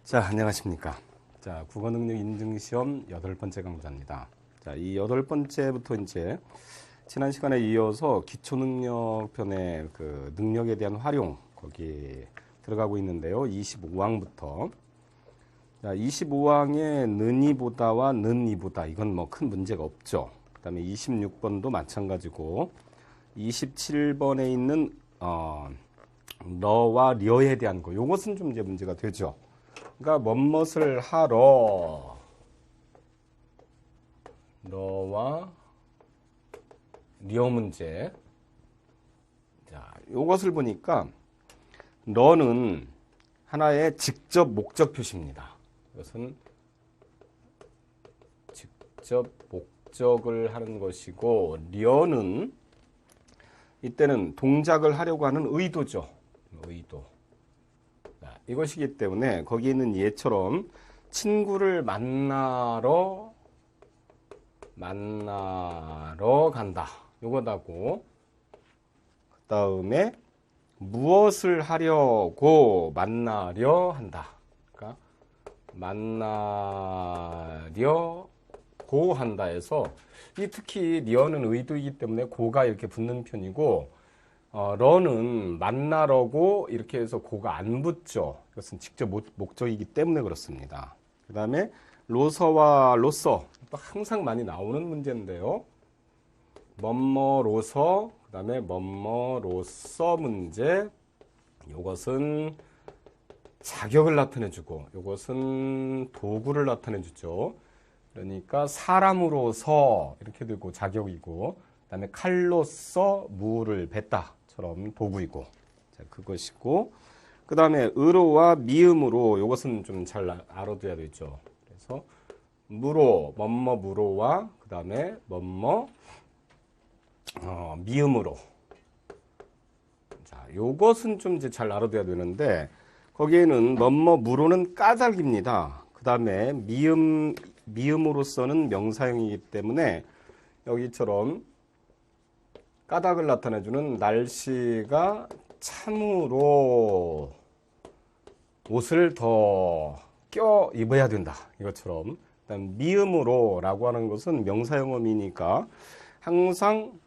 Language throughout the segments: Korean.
자, 안녕하십니까. 자, 국어능력 인증시험 8번째 강좌입니다. 자, 이 8번째부터 이제 지난 시간에 이어서 기초능력 편의 그 능력에 대한 활용 거기 들어가고 있는데요. 25항부터. 자, 25항의 는이보다와 는이보다 이건 뭐 큰 문제가 없죠. 그 다음에 26번도 마찬가지고 27번에 있는 너와 려에 대한 거 요것은 좀 이제 문제가 되죠. 그러니까 뭐뭇을 하러 너와 려 문제. 자, 요것을 보니까 너는 하나의 직접 목적 표시입니다. 이것은 직접 목적을 하는 것이고 려는 이때는 동작을 하려고 하는 의도죠. 의도. 자, 이것이기 때문에 거기 있는 예처럼 친구를 만나러 간다. 요거다고. 그 다음에 무엇을 하려고 만나려 한다. 그러니까 만나려고 한다 해서 이 특히 려는 의도이기 때문에 고가 이렇게 붙는 편이고 러는 만나려고 이렇게 해서 고가 안 붙죠. 이것은 직접 목적이기 때문에 그렇습니다. 그 다음에 로서와 로서 또 항상 많이 나오는 문제인데요. 뭐뭐로서 그 다음에 뭐뭐로서 문제. 이것은 자격을 나타내주고 이것은 도구를 나타내주죠. 그러니까 사람으로서 이렇게 되고 자격이고 그 다음에 칼로서 무를 뱉다처럼 도구이고 자, 그것이고 그 다음에 으로와 미음으로 이것은 좀 잘 알아둬야 되죠. 그래서 무로 뭐뭐 무로와 그 다음에 뭐뭐 미음으로 자 요것은 좀 이제 잘 알아둬야 되는데 거기에는 뭐뭐 무로는 까닭입니다. 그 다음에 미음으로서는 명사형이기 때문에 여기처럼 까닭을 나타내주는 날씨가 참으로 옷을 더 껴 입어야 된다. 이것처럼. 그다음 미음으로라고 하는 것은 명사형어미니까 항상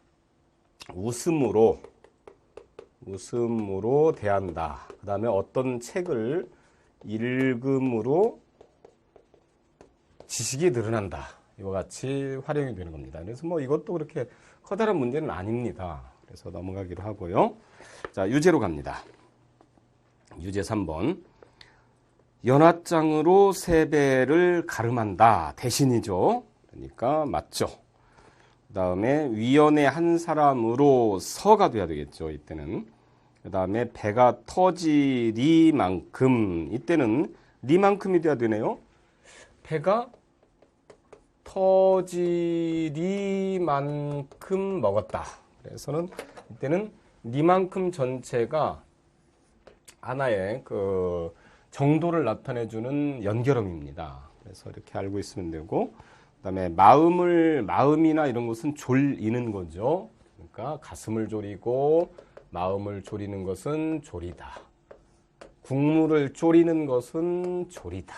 웃음으로 대한다. 그 다음에 어떤 책을 읽음으로 지식이 늘어난다. 이와 같이 활용이 되는 겁니다. 그래서 뭐 이것도 그렇게 커다란 문제는 아닙니다. 그래서 넘어가기로 하고요. 자, 유제로 갑니다. 유제 3번. 연화장으로 세배를 가름한다. 대신이죠. 그러니까 맞죠. 그 다음에 위원의 한 사람으로서가 돼야 되겠죠. 이때는. 그 다음에 배가 터지리만큼. 이때는 리만큼이 돼야 되네요. 배가 터지리만큼 먹었다. 그래서는 이때는 리만큼 전체가 하나의 그 정도를 나타내주는 연결음입니다. 그래서 이렇게 알고 있으면 되고, 그 다음에 마음이나 이런 것은 졸이는 거죠. 그러니까 가슴을 졸이고 마음을 졸이는 것은 졸이다. 국물을 졸이는 것은 졸이다.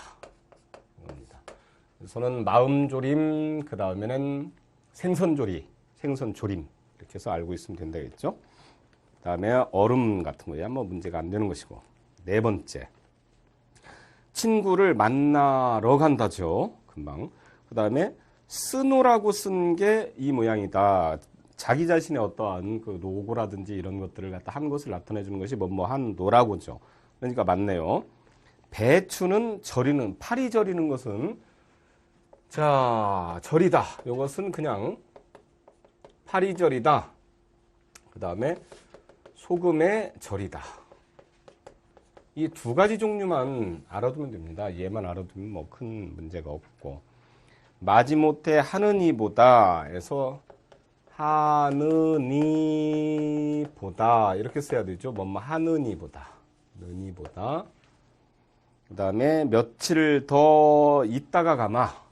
그래서는 마음조림, 그 다음에는 생선조림 이렇게 해서 알고 있으면 된다겠죠. 그 다음에 얼음 같은 거야 뭐 문제가 안 되는 것이고. 네 번째, 친구를 만나러 간다죠. 금방. 그 다음에 쓰노라고 쓴 게 이 모양이다. 자기 자신의 어떠한 그 노고라든지 이런 것들을 갖다 한 것을 나타내 주는 것이 뭐뭐한 노라고죠. 그러니까 맞네요. 배추는 절이는, 파리 절이는 것은 자, 절이다. 이것은 그냥 파리절이다. 그 다음에 소금의 절이다. 이 두 가지 종류만 알아두면 됩니다. 얘만 알아두면 뭐 큰 문제가 없고. 마지못해 하느니보다 해서 하느니보다 이렇게 써야 되죠. 뭐뭐 하느니보다. 느니보다. 그 다음에 며칠 더 있다가 가마.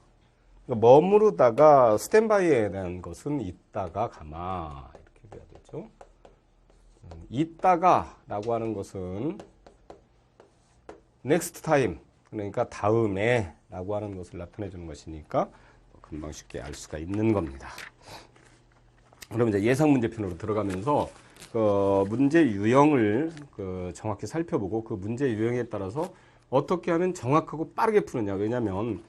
머무르다가 스탠바이에 대한 것은 있다가 가마 이렇게 돼야 되죠. 있다가 라고 하는 것은 next time 그러니까 다음에 라고 하는 것을 나타내 주는 것이니까 금방 쉽게 알 수가 있는 겁니다. 그럼 이제 예상 문제편으로 들어가면서 그 문제 유형을 정확히 살펴보고 그 문제 유형에 따라서 어떻게 하면 정확하고 빠르게 푸느냐. 왜냐하면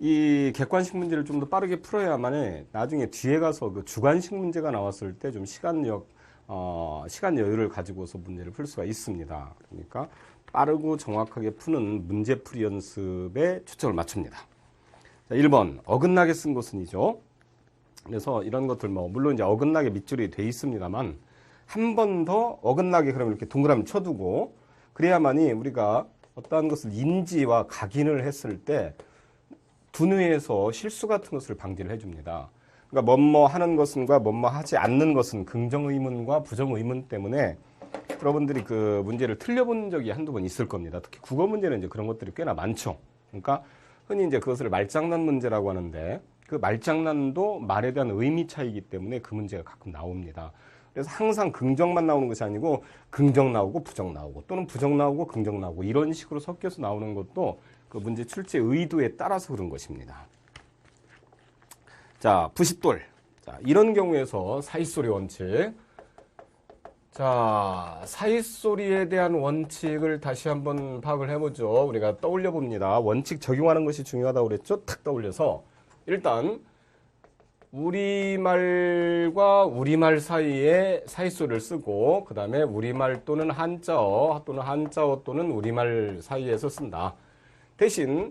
이 객관식 문제를 좀 더 빠르게 풀어야만 나중에 뒤에 가서 그 주관식 문제가 나왔을 때 좀 시간 여유를 가지고서 문제를 풀 수가 있습니다. 그러니까 빠르고 정확하게 푸는 문제풀이 연습에 초점을 맞춥니다. 자, 1번 어긋나게 쓴 것은이죠. 그래서 이런 것들 물론 이제 어긋나게 밑줄이 돼 있습니다만 한 번 더 어긋나게 그러면 이렇게 동그라미 쳐두고 그래야만이 우리가 어떠한 것을 인지와 각인을 했을 때 두뇌에서 실수 같은 것을 방지를 해줍니다. 그러니까 뭐뭐 하는 것은과 뭐뭐 하지 않는 것은 긍정의문과 부정의문 때문에 여러분들이 그 문제를 틀려본 적이 한두 번 있을 겁니다. 특히 국어 문제는 이제 그런 것들이 꽤나 많죠. 그러니까 흔히 이제 그것을 말장난 문제라고 하는데 그 말장난도 말에 대한 의미 차이이기 때문에 그 문제가 가끔 나옵니다. 그래서 항상 긍정만 나오는 것이 아니고 긍정 나오고 부정 나오고 또는 부정 나오고 긍정 나오고 이런 식으로 섞여서 나오는 것도 그 문제 출제 의도에 따라서 그런 것입니다. 자, 부싯돌. 자, 이런 경우에서 사이소리 원칙. 자, 사이소리에 대한 원칙을 다시 한번 파악을 해보죠. 우리가 떠올려 봅니다. 원칙 적용하는 것이 중요하다고 그랬죠? 탁 떠올려서. 일단, 우리말과 우리말 사이에 사이소리를 쓰고, 그 다음에 우리말 또는 한자어 또는 우리말 사이에서 쓴다. 대신,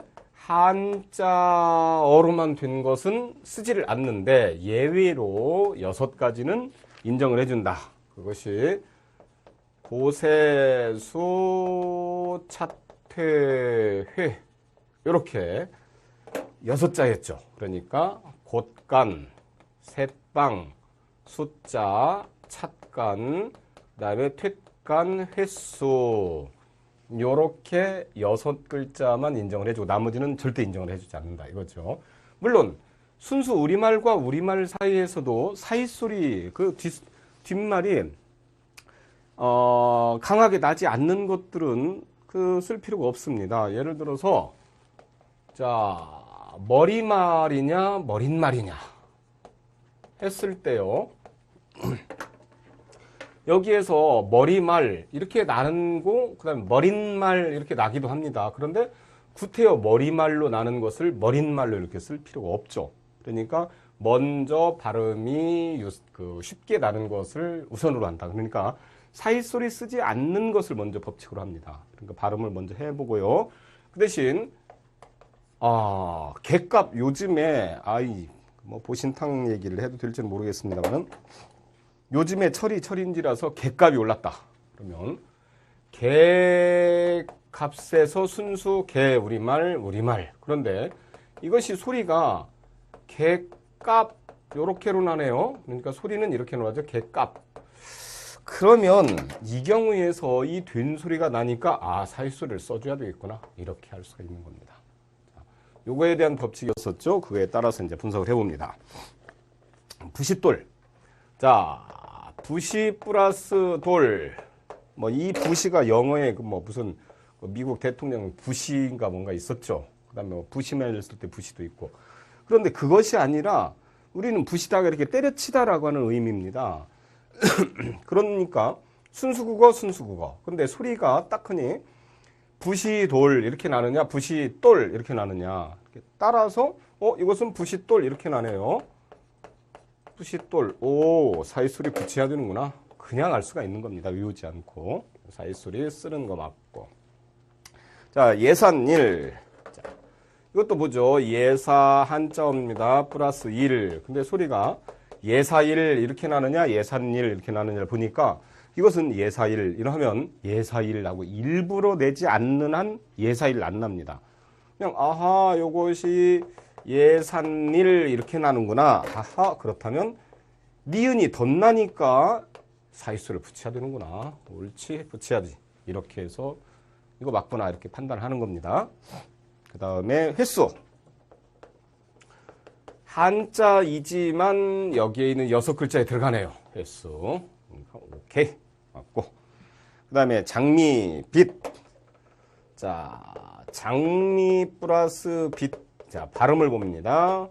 한자어로만 된 것은 쓰지를 않는데, 예외로 6가지는 인정을 해준다. 그것이 고세수 차퇴회 이렇게 6자였죠. 그러니까 곳간, 셋방, 숫자, 찻간, 그다음에 퇴간, 횟수 요렇게 6글자만 인정을 해주고 나머지는 절대 인정을 해주지 않는다 이거죠. 물론 순수 우리말과 우리말 사이에서도 사이소리 그 뒷말이 강하게 나지 않는 것들은 쓸 필요가 없습니다. 예를 들어서 자 머리말이냐 머릿말이냐 했을 때요. 여기에서 머리말 이렇게 나는고 그다음에 머릿말 이렇게 나기도 합니다. 그런데 구태여 머리말로 나는 것을 머릿말로 이렇게 쓸 필요가 없죠. 그러니까 먼저 발음이 쉽게 나는 것을 우선으로 한다. 그러니까 사이소리 쓰지 않는 것을 먼저 법칙으로 합니다. 그러니까 발음을 먼저 해보고요. 그 대신 갯값 요즘에 보신탕 얘기를 해도 될지는 모르겠습니다만 요즘에 철인지라서 갯값이 올랐다. 그러면 갯값에서 순수 개 우리말 그런데 이것이 소리가 갯값 요렇게로 나네요. 그러니까 소리는 이렇게 나죠. 갯값. 그러면 이 경우에서 이 된 소리가 나니까 사이소리를 써줘야 되겠구나. 이렇게 할 수가 있는 겁니다. 요거에 대한 법칙이었었죠. 그거에 따라서 이제 분석을 해봅니다. 부싯돌. 자, 부시 플러스 돌. 이 부시가 영어에 무슨 미국 대통령 부시인가 뭔가 있었죠. 그 다음에 부시맨 했을 때 부시도 있고. 그런데 그것이 아니라 우리는 부시다가 이렇게 때려치다라고 하는 의미입니다. 그러니까 순수국어. 근데 소리가 딱 하니 부시돌 이렇게 나느냐 부시돌 이렇게 나느냐 따라서 이것은 부시돌 이렇게 나네요. 부시돌 사이소리 붙여야 되는구나. 그냥 알 수가 있는 겁니다. 외우지 않고 사이소리 쓰는 거 맞고. 자, 예산일. 자, 이것도 보죠. 예사 한자어입니다. 플러스 일. 근데 소리가 예사일 이렇게 나느냐 예산일 이렇게 나느냐를 보니까 이것은 예사일 이러면 예사일하고 일부러 내지 않는 한 예사일 안 납니다. 그냥 요것이 예산일 이렇게 나는구나. 그렇다면 니은이 덧나니까 사이소리를 붙여야 되는구나. 옳지 붙여야지. 이렇게 해서 이거 맞구나 이렇게 판단하는 겁니다. 그 다음에 횟수. 한자이지만 여기에 있는 6글자에 들어가네요. 횟수. 오케이. 맞고. 그 다음에 장미, 빛. 자, 장미 플러스 빛. 자, 발음을 봅니다.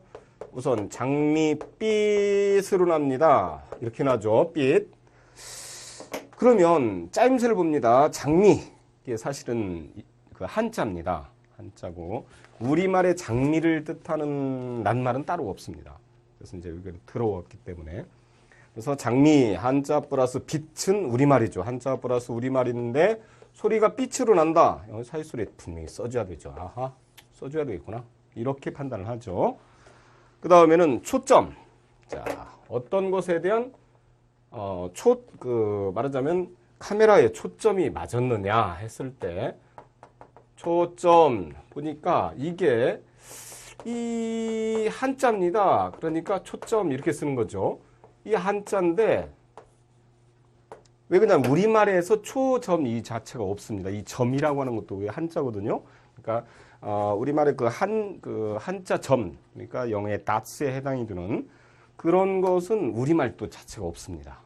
우선 장미빛으로 납니다. 이렇게 나죠. 빛. 그러면 짜임새를 봅니다. 장미. 이게 사실은 그 한자입니다. 한자고 우리말의 장미를 뜻하는 낱말은 따로 없습니다. 그래서 이제 여기 들어왔기 때문에 그래서 장미 한자 플러스 빛은 우리말이죠. 한자 플러스 우리말인데 소리가 빛으로 난다. 여기 사이소리에 분명히 써줘야 되죠. 아하, 써줘야 되겠구나. 이렇게 판단을 하죠. 그 다음에는 초점. 자, 어떤 것에 대한 말하자면 카메라에 초점이 맞았느냐 했을 때 초점 보니까 이게 이 한자입니다. 그러니까 초점 이렇게 쓰는 거죠. 이 한자인데 왜 그냥 우리말에서 초점 이 자체가 없습니다. 이 점이라고 하는 것도 왜 한자거든요. 그러니까 우리말의 그 한자 점, 그러니까 영어의 닷스에 해당이 되는 그런 것은 우리말도 자체가 없습니다.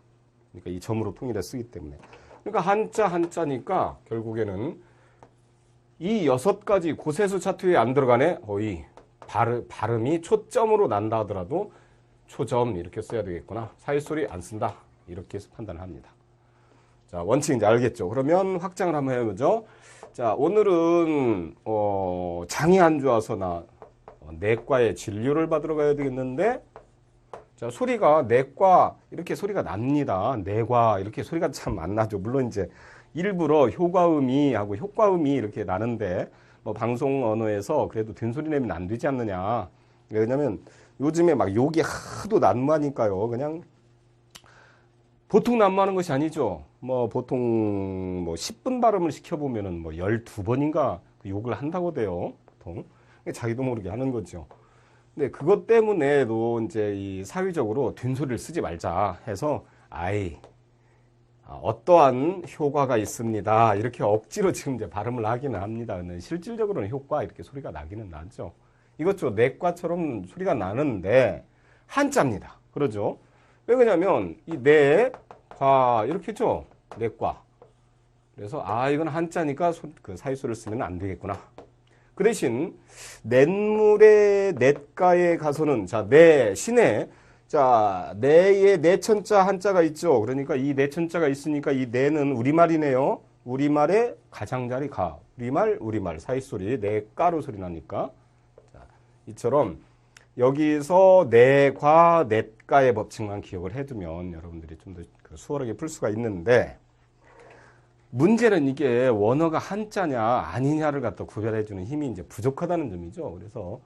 그러니까 이 점으로 통일해 쓰기 때문에. 그러니까 한자니까 결국에는 이 6가지 고세수 차트에 안 들어가네. 거의 발음이 초점으로 난다 하더라도 초점 이렇게 써야 되겠구나. 사이소리 안 쓴다. 이렇게 해서 판단을 합니다. 자, 원칙 이제 알겠죠? 그러면 확장을 한번 해보죠. 자, 오늘은 장이 안 좋아서 내과에 진료를 받으러 가야 되겠는데 자, 소리가 내과 이렇게 소리가 납니다. 내과 이렇게 소리가 참 안 나죠. 물론 이제 일부러 효과음이 하고 효과음이 이렇게 나는데 뭐 방송 언어에서 그래도 된소리 내면 안 되지 않느냐. 왜냐면 요즘에 막 욕이 하도 난무하니까요. 그냥 보통 난무하는 것이 아니죠. 뭐 보통 뭐 10분 발음을 시켜보면은 뭐 12번인가 욕을 한다고 돼요. 보통. 자기도 모르게 하는 거죠. 근데 그것 때문에도 이제 이 사회적으로 된소리를 쓰지 말자 해서 어떠한 효과가 있습니다. 이렇게 억지로 지금 이제 발음을 하기는 합니다. 근데 실질적으로는 효과 이렇게 소리가 나기는 나죠. 이것도 내과처럼 소리가 나는데 한자입니다. 그러죠? 왜 그러냐면 이 내과 이렇게 죠. 내과. 그래서 이건 한자니까 그 사이소리를 쓰면 안 되겠구나. 그 대신 냇물의 냇가에 가서는 자, 내신에 자, 내의 내천자 한자가 있죠. 그러니까 이 내천자가 있으니까 이 내는 우리말이네요. 우리말의 가장자리 가. 우리말 사이소리 내가로 소리 나니까. 자, 이처럼 여기서 내과 냇가의 법칙만 기억을 해두면 여러분들이 좀 더 수월하게 풀 수가 있는데 문제는 이게 원어가 한자냐 아니냐를 갖다 구별해주는 힘이 이제 부족하다는 점이죠. 그래서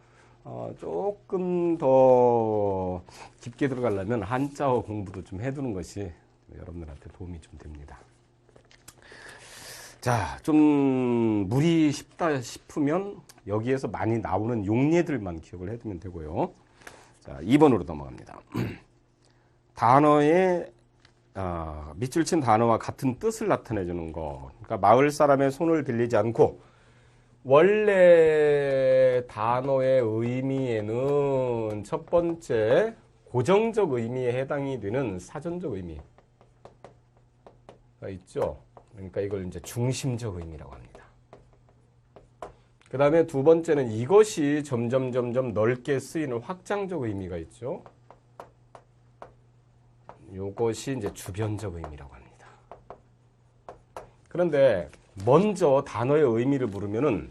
조금 더 깊게 들어가려면 한자어 공부도 좀 해두는 것이 여러분들한테 도움이 좀 됩니다. 자, 좀 무리 쉽다 싶으면 여기에서 많이 나오는 용례들만 기억을 해두면 되고요. 자, 2번으로 넘어갑니다. 단어의 밑줄 친 단어와 같은 뜻을 나타내주는 거. 그러니까 마을 사람의 손을 빌리지 않고 원래 단어의 의미에는 첫 번째 고정적 의미에 해당이 되는 사전적 의미가 있죠. 그러니까 이걸 이제 중심적 의미라고 합니다. 그 다음에 두 번째는 이것이 점점 넓게 쓰이는 확장적 의미가 있죠. 요것이 이제 주변적 의미라고 합니다. 그런데 먼저 단어의 의미를 물으면은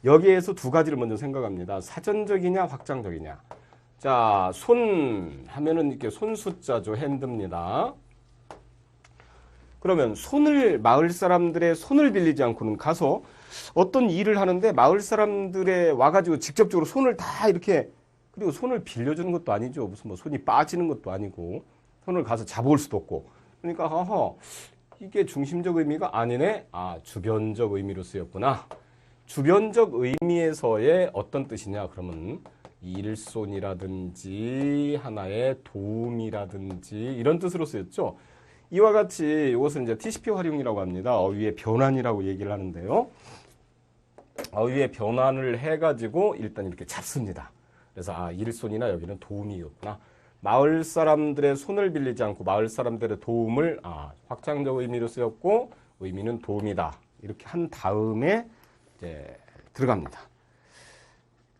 여기에서 두 가지를 먼저 생각합니다. 사전적이냐 확장적이냐. 자, 손 하면은 이렇게 손 숫자죠. 핸드입니다. 그러면 마을 사람들의 손을 빌리지 않고는 가서 어떤 일을 하는데 마을 사람들의 와가지고 직접적으로 손을 다 이렇게 그리고 손을 빌려주는 것도 아니죠. 무슨 뭐 손이 빠지는 것도 아니고 손을 가서 잡아올 수도 없고. 그러니까 이게 중심적 의미가 아니네. 주변적 의미로 쓰였구나. 주변적 의미에서의 어떤 뜻이냐 그러면 일손이라든지 하나의 도움이라든지 이런 뜻으로 쓰였죠. 이와 같이 이것은 이제 TCP 활용이라고 합니다. 어휘의 변환이라고 얘기를 하는데요. 어휘의 변환을 해가지고 일단 이렇게 잡습니다. 그래서 일손이나 여기는 도움이었구나. 마을 사람들의 손을 빌리지 않고 마을 사람들의 도움을 확장적 의미로 쓰였고 의미는 도움이다. 이렇게 한 다음에 이제 들어갑니다.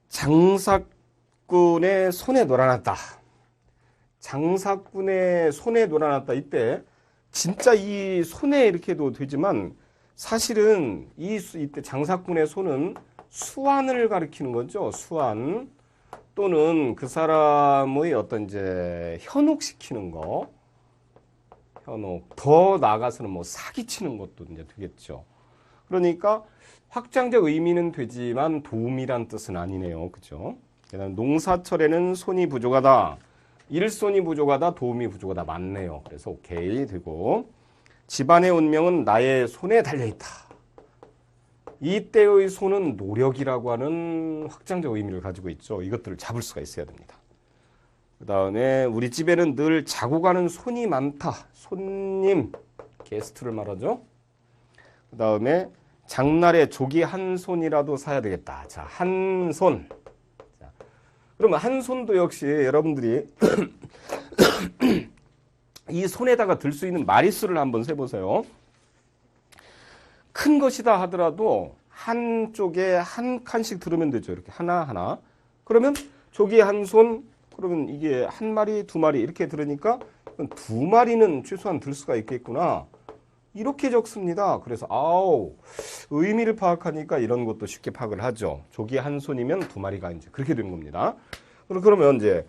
장사꾼의 손에 놀아났다. 장사꾼의 손에 놀아났다. 이때 진짜 이 손에 이렇게도 되지만 사실은 이때 장사꾼의 손은 수완을 가리키는 거죠. 수완 또는 그 사람의 어떤 이제 현혹시키는 거, 현혹. 더 나아가서는 뭐 사기치는 것도 이제 되겠죠. 그러니까 확장적 의미는 되지만 도움이란 뜻은 아니네요. 그죠? 그다음 농사철에는 손이 부족하다. 일손이 부족하다. 도움이 부족하다. 맞네요. 그래서 오케이 되고 집안의 운명은 나의 손에 달려있다. 이때의 손은 노력이라고 하는 확장적 의미를 가지고 있죠. 이것들을 잡을 수가 있어야 됩니다. 그 다음에 우리 집에는 늘 자고 가는 손이 많다. 손님, 게스트를 말하죠. 그 다음에 장날에 조기 한 손이라도 사야 되겠다. 자, 한 손. 자, 그러면 한 손도 역시 여러분들이 이 손에다가 들 수 있는 마리수를 한번 세보세요. 큰 것이다 하더라도 한쪽에 한 칸씩 들으면 되죠. 이렇게 하나하나. 그러면 조기 한 손, 그러면 이게 한 마리, 두 마리 이렇게 들으니까 두 마리는 최소한 들 수가 있겠구나. 이렇게 적습니다. 그래서 의미를 파악하니까 이런 것도 쉽게 파악을 하죠. 조기 한 손이면 두 마리가 이제 그렇게 되는 겁니다. 그러면 이제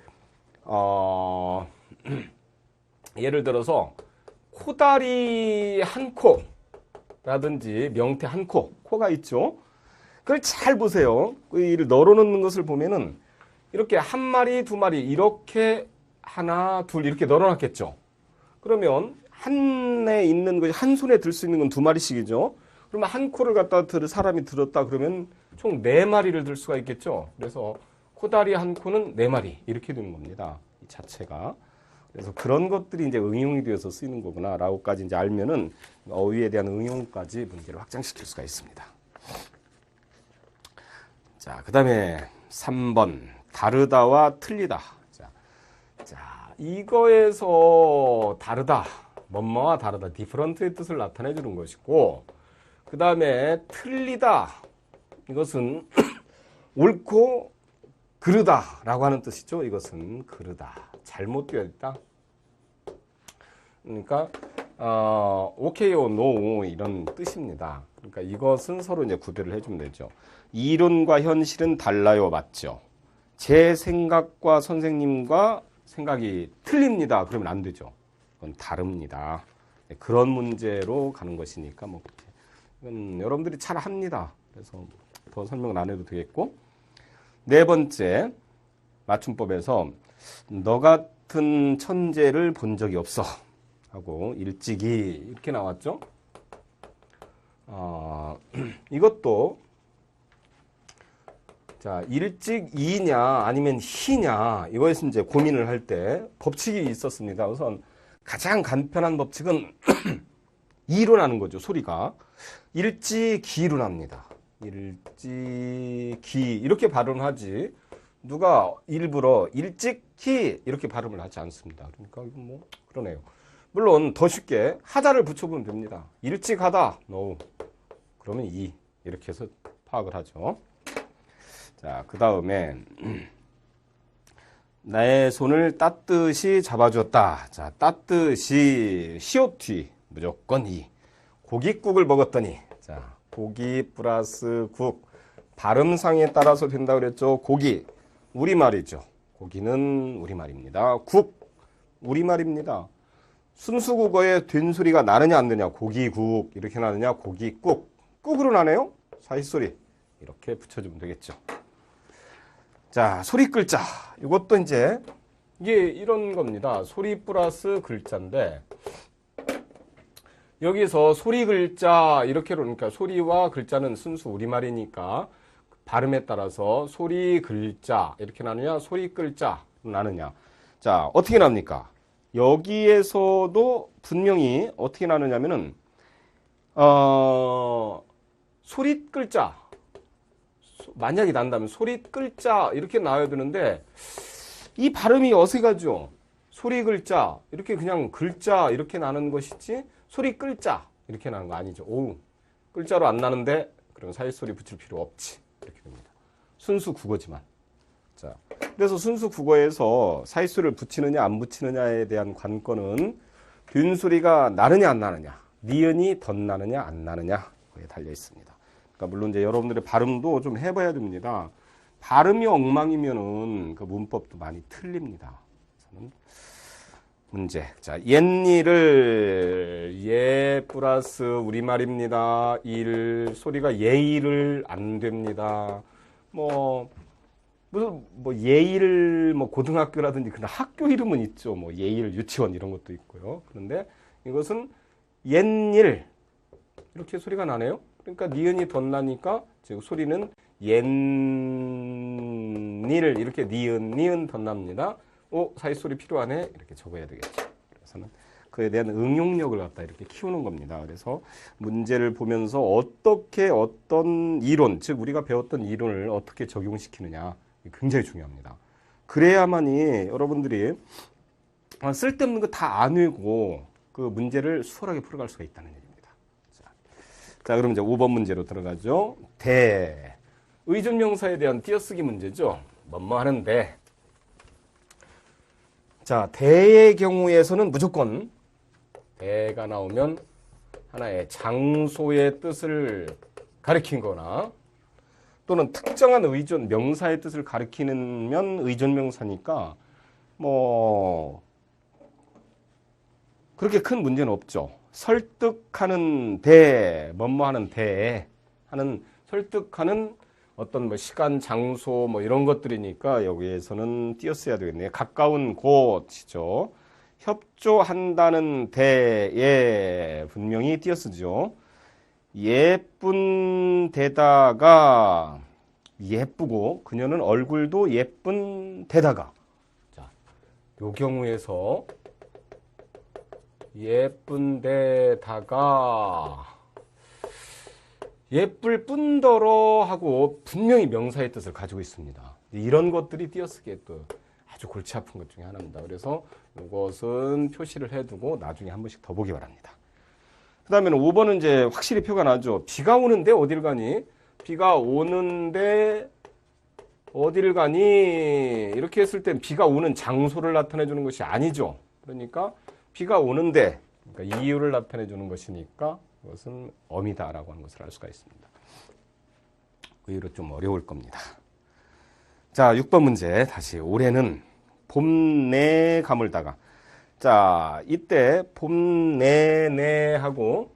예를 들어서 코다리 한 코라든지 명태 한 코가 있죠. 그걸 잘 보세요. 이를 널어놓는 것을 보면은 이렇게 한 마리, 두 마리 이렇게 하나, 둘 이렇게 널어놨겠죠. 그러면 한에 있는 것이 한 손에 들 수 있는 건 두 마리씩이죠. 그러면 한 코를 갖다 사람이 들었다 그러면 총 네 마리를 들 수가 있겠죠. 그래서 코다리 한 코는 네 마리 이렇게 되는 겁니다. 이 자체가. 그래서 그런 것들이 이제 응용이 되어서 쓰이는 거구나라고까지 이제 알면은 어휘에 대한 응용까지 문제를 확장시킬 수가 있습니다. 자, 그다음에 3번 다르다와 틀리다. 자, 이거에서 다르다, 뭐뭐와 다르다, 디퍼런트의 뜻을 나타내 주는 것이고, 그 다음에 틀리다, 이것은 옳고 그르다라고 하는 뜻이죠. 이것은 그르다, 잘못되어 있다. 그러니까 오케이 or no 이런 뜻입니다. 그러니까 이것은 서로 이제 구별을 해주면 되죠. 이론과 현실은 달라요, 맞죠? 제 생각과 선생님과 생각이 틀립니다. 그러면 안 되죠. 그건 다릅니다. 그런 문제로 가는 것이니까 뭐 이건 여러분들이 잘 합니다. 그래서 더 설명을 안 해도 되겠고, 네 번째 맞춤법에서 너 같은 천재를 본 적이 없어 하고 일찍이 이렇게 나왔죠. 이것도 자, 일찍이냐 아니면 희냐 이거에서 이제 고민을 할 때 법칙이 있었습니다. 우선 가장 간편한 법칙은 이로 나는 거죠. 소리가 일찍기로 납니다. 일찍기 이렇게 발음하지 누가 일부러 일찍히 이렇게 발음을 하지 않습니다. 그러니까 이건 뭐 그러네요. 물론 더 쉽게 하다를 붙여보면 됩니다. 일찍하다 no 그러면 이 이렇게 해서 파악을 하죠. 자, 그 다음에 나의 손을 따뜻이 잡아주었다. 자, 따뜻이 시오티 무조건 이. 고깃국을 먹었더니 자, 고기 플러스 국 발음상에 따라서 된다 그랬죠. 고기 우리말이죠. 고기는 우리말입니다. 국 우리말입니다. 순수국어의 된소리가 나느냐 안 되냐. 고기국 이렇게 나느냐. 고기국 국으로 나네요. 사이소리 이렇게 붙여주면 되겠죠. 자, 소리 글자. 이것도 이제 이게 이런 겁니다. 소리 플러스 글자인데 여기서 소리 글자 이렇게 그러니까 소리와 글자는 순수 우리말이니까 발음에 따라서 소리 글자 이렇게 나느냐 소리 글자 나느냐. 자, 어떻게 납니까? 여기에서도 분명히 어떻게 나느냐면은 소리 글자 만약에 난다면 소리 글자 이렇게 나와야 되는데 이 발음이 어색하죠. 소리 글자 이렇게 그냥 글자 이렇게 나는 것이지 소리 글자 이렇게 나는 거 아니죠. 오, 글자로 안 나는데 그럼 사이소리 붙일 필요 없지. 이렇게 됩니다. 순수 국어지만. 자, 그래서 순수 국어에서 사이소리를 붙이느냐 안 붙이느냐에 대한 관건은 균소리가 나느냐 안 나느냐, 니은이 덧나느냐 안 나느냐 거기에 달려 있습니다. 그러니까 물론 이제 여러분들의 발음도 좀 해봐야 됩니다. 발음이 엉망이면은 그 문법도 많이 틀립니다. 저는 문제. 자, 옛일을 예 플러스 우리말입니다. 일 소리가 예일을 안 됩니다. 무슨 예일 고등학교라든지 그런 학교 이름은 있죠. 예일 유치원 이런 것도 있고요. 그런데 이것은 옛일 이렇게 소리가 나네요. 그러니까 니은이 덧나니까 지금 소리는 옛일 이렇게 니은 덧납니다. 사이소리 필요하네 이렇게 적어야 되겠죠. 그래서는 그에 대한 응용력을 갖다 이렇게 키우는 겁니다. 그래서 문제를 보면서 어떻게 어떤 이론, 즉 우리가 배웠던 이론을 어떻게 적용시키느냐 굉장히 중요합니다. 그래야만이 여러분들이 쓸데없는 거 다 안 외우고 그 문제를 수월하게 풀어갈 수가 있다는 얘기입니다. 자, 그럼 이제 5번 문제로 들어가죠. 의존명사에 대한 띄어쓰기 문제죠. 뭐뭐 하는데. 자, 대의 경우에서는 무조건 대가 나오면 하나의 장소의 뜻을 가리킨 거나 또는 특정한 의존, 명사의 뜻을 가리키면 의존명사니까 그렇게 큰 문제는 없죠. 설득하는 대, 뭐뭐하는 대 하는 설득하는 어떤 시간, 장소 이런 것들이니까 여기에서는 띄었어야 되겠네요. 가까운 곳이죠. 협조한다는 대에 분명히 띄었으죠. 예쁜 데다가 예쁘고 그녀는 얼굴도 예쁜 데다가. 자, 요 경우에서 예쁜 데다가 예쁠 뿐더러 하고 분명히 명사의 뜻을 가지고 있습니다. 이런 것들이 띄어쓰기에 또 아주 골치 아픈 것 중에 하나입니다. 그래서 이것은 표시를 해두고 나중에 한 번씩 더 보기 바랍니다. 그 다음에는 5번은 이제 확실히 표가 나죠. 비가 오는데 어딜 가니? 비가 오는데 어딜 가니? 이렇게 했을 땐 비가 오는 장소를 나타내 주는 것이 아니죠. 그러니까 비가 오는데, 그러니까 이유를 나타내 주는 것이니까 그것은 어미다라고 하는 것을 알 수가 있습니다. 의외로 좀 어려울 겁니다. 자, 6번 문제 다시. 올해는 봄 내 가물다가. 자, 이때 봄 내내 하고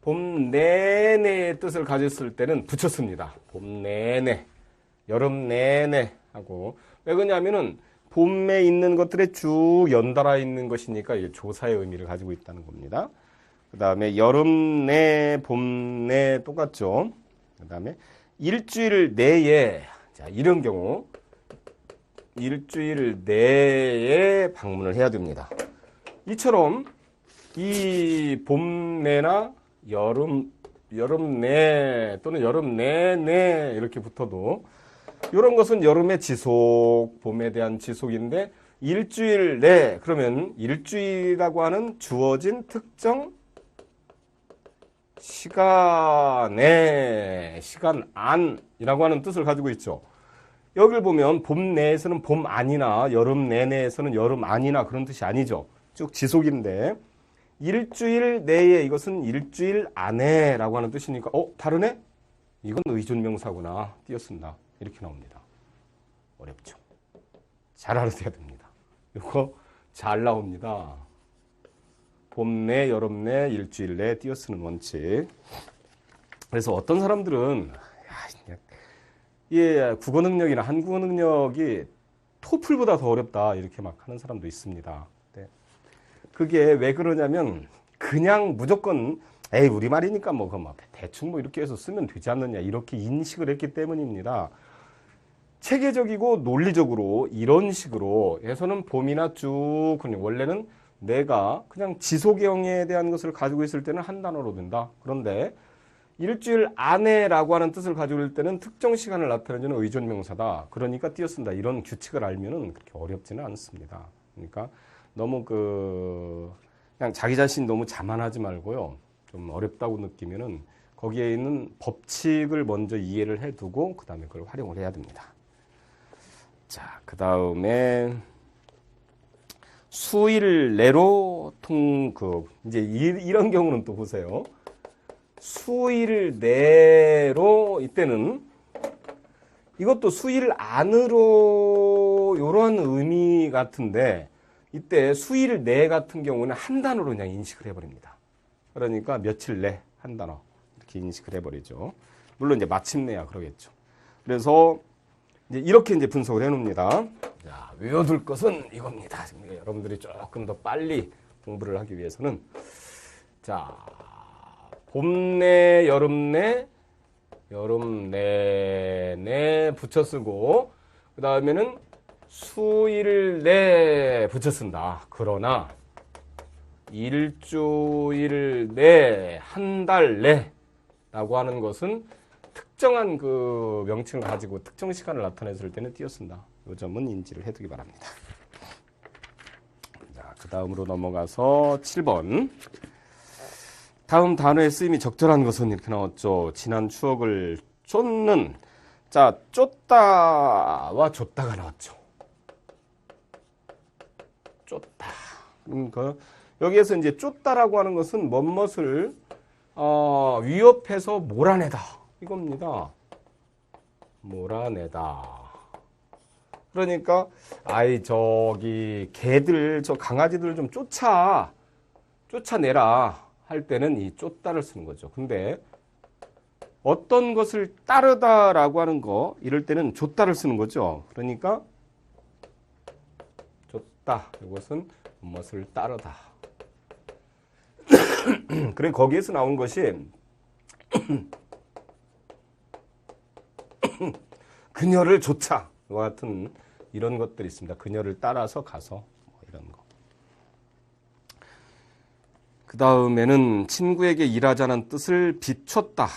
봄 내내의 뜻을 가졌을 때는 붙였습니다. 봄 내내, 여름 내내 하고. 왜 그러냐면은 봄에 있는 것들에 쭉 연달아 있는 것이니까 이게 조사의 의미를 가지고 있다는 겁니다. 그 다음에 여름 내, 봄 내 똑같죠. 그 다음에 일주일 내에, 자, 이런 경우 일주일 내에 방문을 해야 됩니다. 이처럼 이 봄 내나 여름 내 또는 여름 내내 이렇게 붙어도 이런 것은 여름의 지속, 봄에 대한 지속인데 일주일 내 그러면 일주일이라고 하는 주어진 특정 시간에, 시간 안이라고 하는 뜻을 가지고 있죠. 여기를 보면 봄 내에서는 봄 안이나 여름 내내에서는 여름 안이나 그런 뜻이 아니죠. 쭉 지속인데 일주일 내에 이것은 일주일 안에라고 하는 뜻이니까 다르네? 이건 의존명사구나. 띄었습니다. 이렇게 나옵니다. 어렵죠. 잘 알아둬야 됩니다. 이거 잘 나옵니다. 봄 내, 여름 내, 일주일 내 띄어쓰는 원칙. 그래서 어떤 사람들은 국어 능력이나 한국어 능력이 토플보다 더 어렵다 이렇게 막 하는 사람도 있습니다. 네. 그게 왜 그러냐면 그냥 무조건 우리말이니까 대충 이렇게 해서 쓰면 되지 않느냐 이렇게 인식을 했기 때문입니다. 체계적이고 논리적으로 이런 식으로 해서는 봄이나 쭉 그냥 원래는 내가 그냥 지속형에 대한 것을 가지고 있을 때는 한 단어로 된다. 그런데 일주일 안에라고 하는 뜻을 가지고 있을 때는 특정 시간을 나타내주는 의존명사다. 그러니까 띄어쓴다. 이런 규칙을 알면은 그렇게 어렵지는 않습니다. 그러니까 너무 그냥 자기 자신 너무 자만하지 말고요. 좀 어렵다고 느끼면은 거기에 있는 법칙을 먼저 이해를 해두고 그 다음에 그걸 활용을 해야 됩니다. 자, 그 다음에 수일 내로 이제 이런 경우는 또 보세요. 수일 내로 이때는 이것도 수일 안으로 이런 의미 같은데 이때 수일 내 같은 경우는 한 단어로 그냥 인식을 해버립니다. 그러니까 며칠 내 한 단어 이렇게 인식을 해버리죠. 물론 이제 마침내야 그러겠죠. 그래서 이제 이렇게 이제 분석을 해놓습니다. 자, 외워둘 것은 이겁니다. 여러분들이 조금 더 빨리 공부를 하기 위해서는 자, 봄 내, 여름 내, 여름 내내 붙여 쓰고 그 다음에는 수일 내 붙여 쓴다. 그러나 일주일 내, 한 달 내라고 하는 것은 특정한 그 명칭을 가지고 특정 시간을 나타냈을 때는 띄어쓴다. 이 점은 인지를 해두기 바랍니다. 자, 그 다음으로 넘어가서 7번. 다음 단어의 쓰임이 적절한 것은 이렇게 나왔죠. 지난 추억을 쫓는. 자, 쫓다와 줬다가 나왔죠. 쫓다. 여기에서 이제 쫓다라고 하는 것은 멋을 위협해서 몰아내다. 이겁니다. 몰아내다. 그러니까 저기 개들, 저 강아지들 좀 쫓아내라 할 때는 이 쫓다를 쓰는 거죠. 근데 어떤 것을 따르다라고 하는 거 이럴 때는 줬다를 쓰는 거죠. 그러니까 줬다. 이것은 무엇을 따르다. 그래 거기에서 나온 것이 그녀를 쫓아 와 같은 이런 것들이 있습니다. 그녀를 따라서 가서 뭐 이런 거. 그 다음에는 친구에게 일하자는 뜻을 비췄다.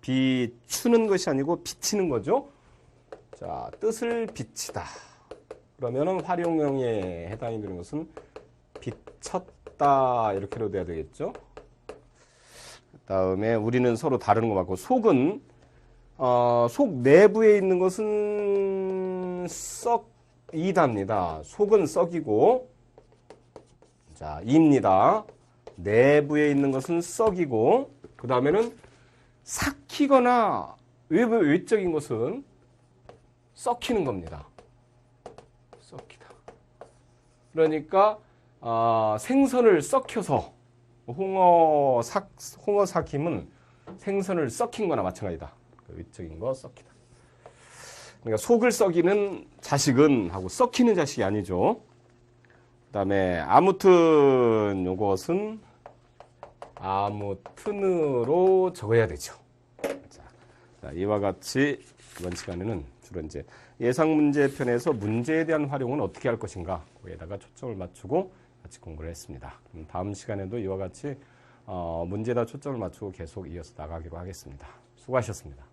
비추는 것이 아니고 비치는 거죠. 자, 뜻을 비치다. 그러면은 활용명에 해당이 되는 것은 비쳤다 이렇게로 돼야 되겠죠. 그 다음에 우리는 서로 다른 거 맞고 속은 속 내부에 있는 것은 썩이답니다. 속은 썩이고 자 이입니다. 내부에 있는 것은 썩이고 그 다음에는 삭히거나 외적인 것은 썩히는 겁니다. 썩히다. 그러니까 생선을 썩혀서 홍어 삭힘은 생선을 썩힌 거나 마찬가지다. 외적인 거 썩히다. 그러니까 속을 썩이는 자식은 하고 썩히는 자식이 아니죠. 그 다음에 아무튼 요것은 아무튼으로 적어야 되죠. 자, 이와 같이 이번 시간에는 주로 이제 예상 문제 편에서 문제에 대한 활용은 어떻게 할 것인가 거기에다가 초점을 맞추고 같이 공부를 했습니다. 그럼 다음 시간에도 이와 같이 문제에다 초점을 맞추고 계속 이어서 나가기로 하겠습니다. 수고하셨습니다.